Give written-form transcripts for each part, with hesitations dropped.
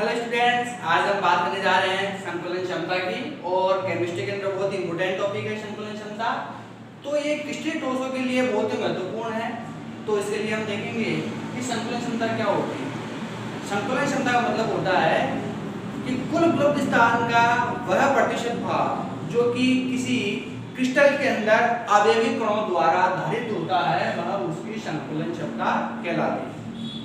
Hello students, आज हम बात करने जा रहे हैं संकुलन क्षमता की। और केमिस्ट्री के अंदर बहुत ही इंपॉर्टेंट टॉपिक है संकुलन क्षमता। तो ये क्रिस्टलीय ठोसों के लिए बहुत ही महत्वपूर्ण है। तो इसके लिए हम देखेंगे कि संकुलन क्षमता क्या होती है। संकुलन क्षमता का मतलब होता है कि कुल उपलब्ध स्थान का वह प्रतिशत भाग जो कि किसी क्रिस्टल के अंदर अवयवी कणों द्वारा धारित होता है, वह उसकी संकुलन क्षमता कहलाती है।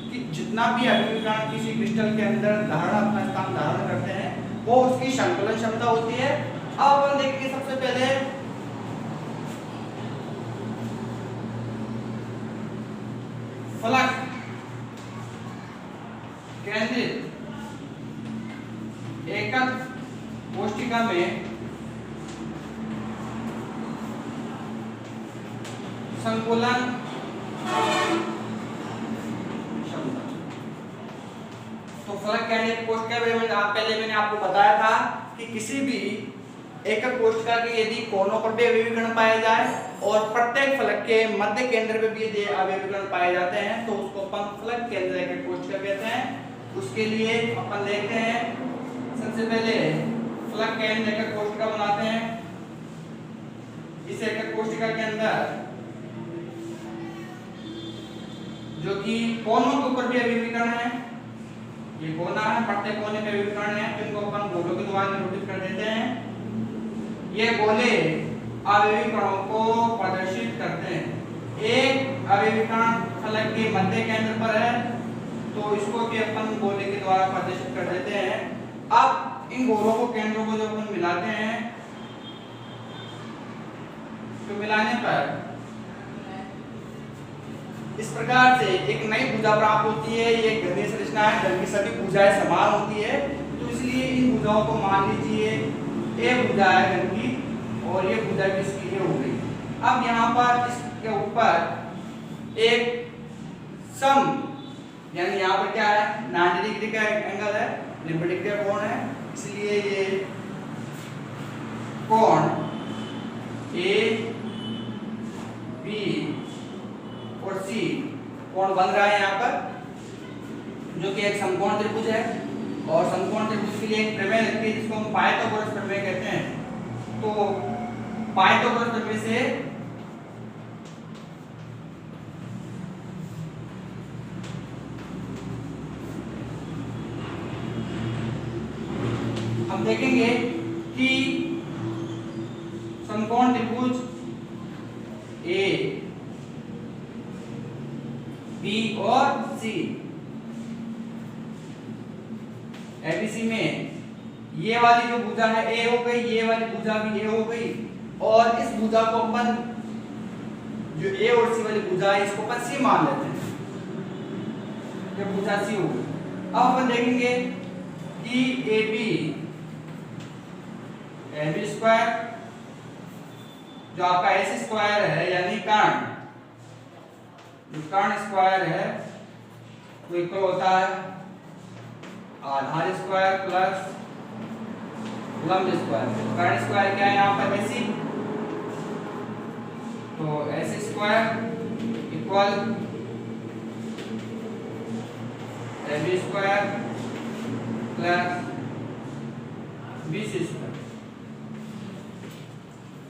कि जितना भी अवयवी कण किसी क्रिस्टल के अंदर अपना स्थान धारण करते हैं, वो उसकी संकुलन क्षमता होती है। अब अपन देखेंगे सबसे पहले फलक केंद्रित एकक कोशिका में संकुलन क्षमता। तो फलक केंद्रित कोशिका में मैंने आपको बताया था कि किसी भी एकक कोशिका के यदि कोनों पर भी अवयवी कण पाए जाए और प्रत्येक फलक के मध्य केंद्र पे भी यदि अवयवी कण पाए जाते हैं तो उसको अपन फलक केंद्र एकक कोशिका कहते हैं। उसके लिए अपन देखते हैं, सबसे पहले फलक केंद्र एकक कोशिका बनाते हैं। इस एकक कोशिका के अंदर जो कि कोनों के ऊपर भी अवयवी कण है, ये कोना है, प्रत्येक कोने पे अवयवी कण है, जिनको अपन गोलों के द्वारा निरूपित कर देते हैं। ये गोले अवयवी कणों को प्रदर्शित करते हैं। एक अवयवी कण फलक के मध्य केंद्र पर है तो इसको भी अपन गोले के द्वारा प्रदर्शित कर देते हैं। अब इन गोलों को केंद्रों को जब अपन मिलाते हैं तो मिलाने पर इस प्रकार से एक नई भुजा प्राप्त होती है। ये घनीय संरचना है, घन की सभी भुजाएं समान होती है, तो इसलिए इन भुजाओं को मान लीजिए ए भुजा है घन की और ये भुजा किसकी है हो गई। अब यहाँ पर इसके ऊपर एक सम यानी यहाँ पर क्या है 90 डिग्री का एंगल है, 90 डिग्री का कोण है, इसलिए ये कोण ए बी और सी कोण बन रहा है यहाँ पर, जो कि एक समकोण त्रिभुज है। और समकोण त्रिभुज के लिए एक प्रमेय लगती है जिसको हम पाइथागोरस प्रमेय कहते हैं। तो पाइथागोरस प्रमेय से हम देखेंगे कि समकोण त्रिभुज ए बी और सी एबीसी में ये वाली जो भुजा है ए हो गई, ये वाली भुजा भी ए हो गई, और इस भुजा को अपन जो ए और सी वाली भुजा है इसको अपन सी मान लेते हैं, ये भुजा सी हो गई। अब अपन देखेंगे कि ए बी स्क्वायर जो आपका एस स्क्वायर है यानी कर्ण, जो कर्ण स्क्वायर है वो इक्वल होता है आधार स्क्वायर प्लस लंब स्क्वायर। कर्ण स्क्वायर क्या है यहाँ पर एसी, तो S square equal A B square plus B C square.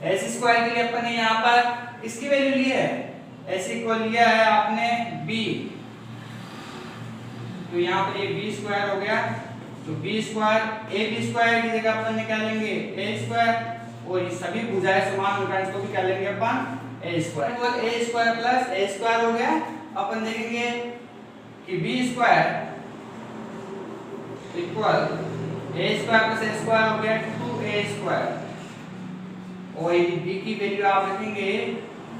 S square के लिए अपन ने यहाँ पर इसकी वैल्यू ली है, एस इक्वल लिया है आपने बी, तो यहाँ पर ये बी स्क्वायर हो गया। तो B square A B square की जगह अपन ने क्या लेंगे ए स्क्वायर, और ये सभी भुजाएं समान होकर इसको भी क्या लेंगे अपन ए स्क्वायर। इक्वल ए स्क्वायर प्लस ए स्क्वायर हो गया। अपन देखेंगे कि बी स्क्वायर इक्वल ए स्क्वायर प्लस ए स्क्वायर हो गया 2a स्क्वायर, और ये बी की वैल्यू आप रखेंगे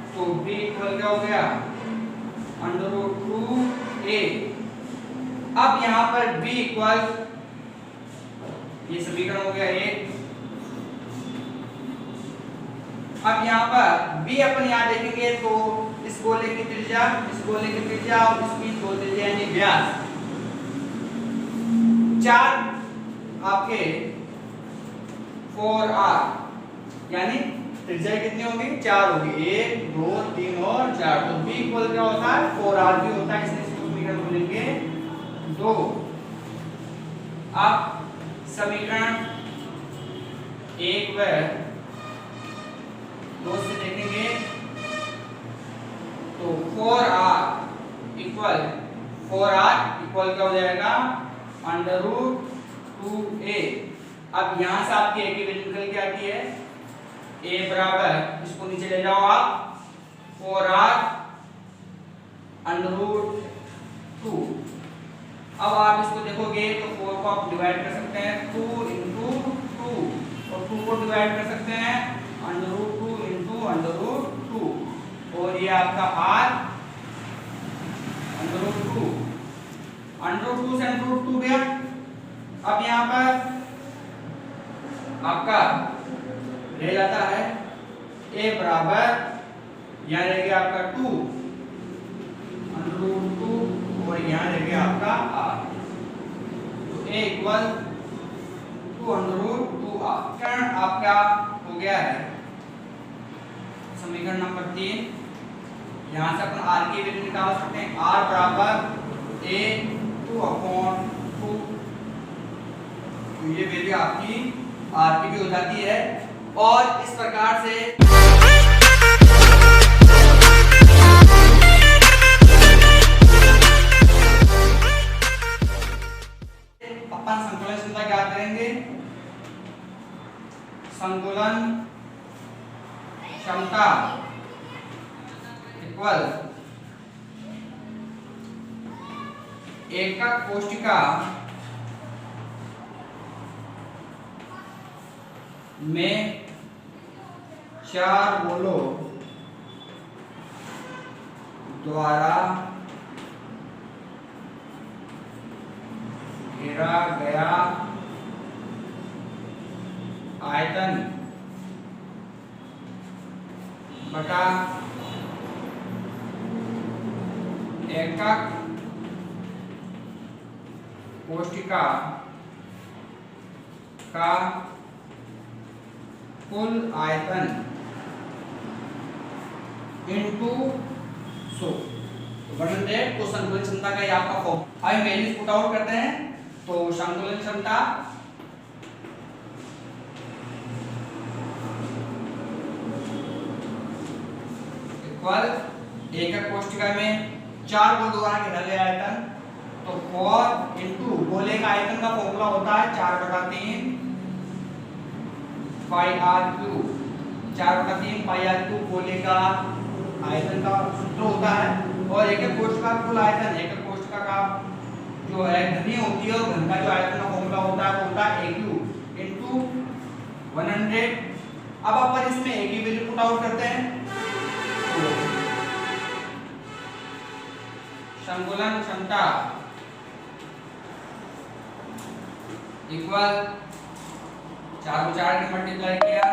तो b इक्वल क्या हो गया √2a। अब यहाँ पर b इक्वल ये समीकरण हो गया 1। अब यहाँ पर b अपन यहाँ देखेंगे तो इस गोले की त्रिज्या, इस गोले की त्रिज्या और इसकी दो त्रिज्या यानी व्यास 4 आपके 4r यानी त्रिज्या कितनी होगी 4 होगी, 1 2 3 और 4। तो b इक्वल क्या होता है 4r भी होता है, इसलिए इसको समीकरण बोलेंगे 2। अब समीकरण 1 व 2 से देखेंगे तो 4r इक्वल क्या हो जाएगा अंडर रूट 2a। अब यहां से आपकी a की वैल्यू निकल के आती है a बराबर, इसको नीचे ले जाओ आप, 4r अंडर रूट 2। अब आप इसको देखोगे तो 4 को आप डिवाइड कर सकते हैं 2 इंटू 2 और 2 को डिवाइड कर सकते हैं under root 2 into under root 2 और ये आपका r अंडर रूट 2 से अंडर रूट 2 गया। अब यहाँ पर आपका रह जाता है a बराबर, यहाँ रह गया आपका 2 अंडर रूट 2 और यहाँ रह गया आपका r, तो a equal 2 under root 2r। समीकरण आपका हो गया है समीकरण नंबर 3। यहाँ से अपन r की वैल्यू निकाल सकते हैं, r बराबर a 2/2, तो ये वैल्यू आपकी r की भी हो जाती है। और इस प्रकार से अपन संतुलन क्षमता क्या करेंगे, संतुलन क्षमता इक्वल एकक कोशिका में 4 गोलों द्वारा घेरा गया आयतन बटा एकक कोशिका का कुल आयतन इंटू 100 वर्णन दे। तो संतुलन क्षमता का ये आपका फॉर्म। अब वैल्यूज पुट आउट करते हैं तो संतुलन क्षमता इक्वल एकक कोशिका में 4 गोल द्वारा घेरा गया आयतन, तो 4 इंटू गोले का आयतन का फॉर्मूला होता है 4/3 pi r cube, 4/3 pi r cube गोले का आयतन का सूत्र होता है। और एकक कोशिका का कुल आयतन, एकक कोशिका का जो है घनी होती है और घन का जो आयतन का फॉर्मूला होता है वो होता है a क्यूब इंटू 100। अब अपन इसमें a की वैल्यू पुट आउट करते हैं तो संतुलन क्षमता इक्वल 4 को 4 के मल्टीप्लाई किया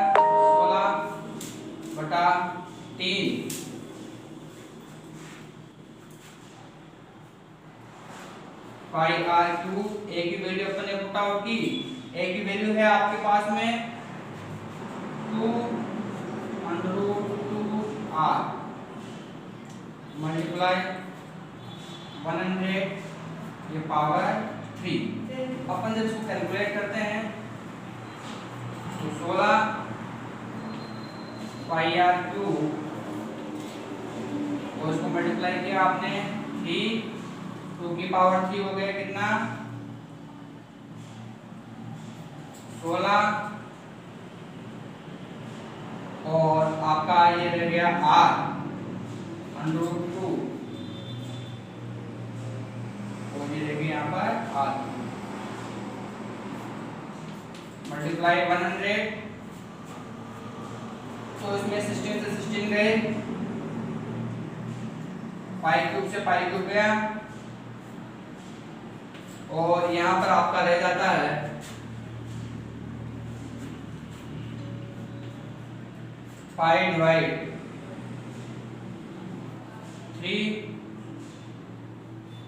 16/3 पाई आर क्यूब। a की वैल्यू अपन ने पुट आउट की, a की वैल्यू है आपके पास में 2 अंडर रूट 2r मल्टीप्लाई 100 ये पावर 3। अपन जब इसको कैलकुलेट करते हैं तो 16 पाई आर क्यूब और इसको मल्टीप्लाई किया आपने 3, 2 की पावर 3 हो गया कितना 16 और आपका ये रह गया r अंडर रूट 2 और ये रह गया यहाँ पर r मल्टीप्लाई 100, तो इसमें 16 से 16 गए, पाई क्यूब से पाई क्यूब गया और यहाँ पर आपका रह जाता है pi divide 3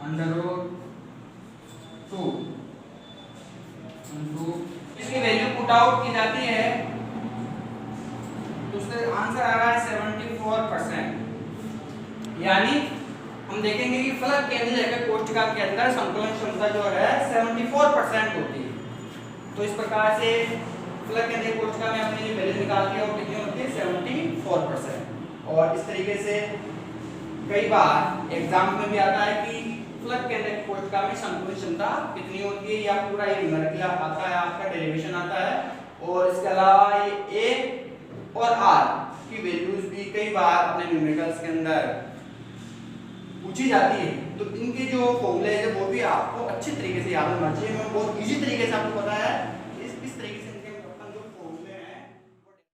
under root 2 into, इसकी वैल्यू पुट आउट की जाती है तो उसका आंसर आ रहा है 74%। यानी हम देखेंगे कि फलक केंद्र एकक कोशिका के अंदर संतुलन क्षमता जो है 74% होती है। तो इस प्रकार से फ्लक्स केंद्रित कोशिका में हमने जो वैल्यू निकाल दी वो कितनी होती है 74%। और इस तरीके से कई बार एग्जाम में भी आता है कि फ्लक्स केंद्रित कोशिका में संकुलन क्षमता कितनी होती है, या पूरा ये न्यूमेरिकल आता है, आपका डेरिवेशन आता है। और इसके अलावा ये ए और आर की वैल्यूज भी कई बार अपने न्यूमेरिकल्स के अंदर पूछी जाती है। तो इनके जो फॉर्मूले हैं वो भी आपको अच्छे तरीके से याद होना चाहिए। मैं बहुत इजी तरीके से आपको बताया है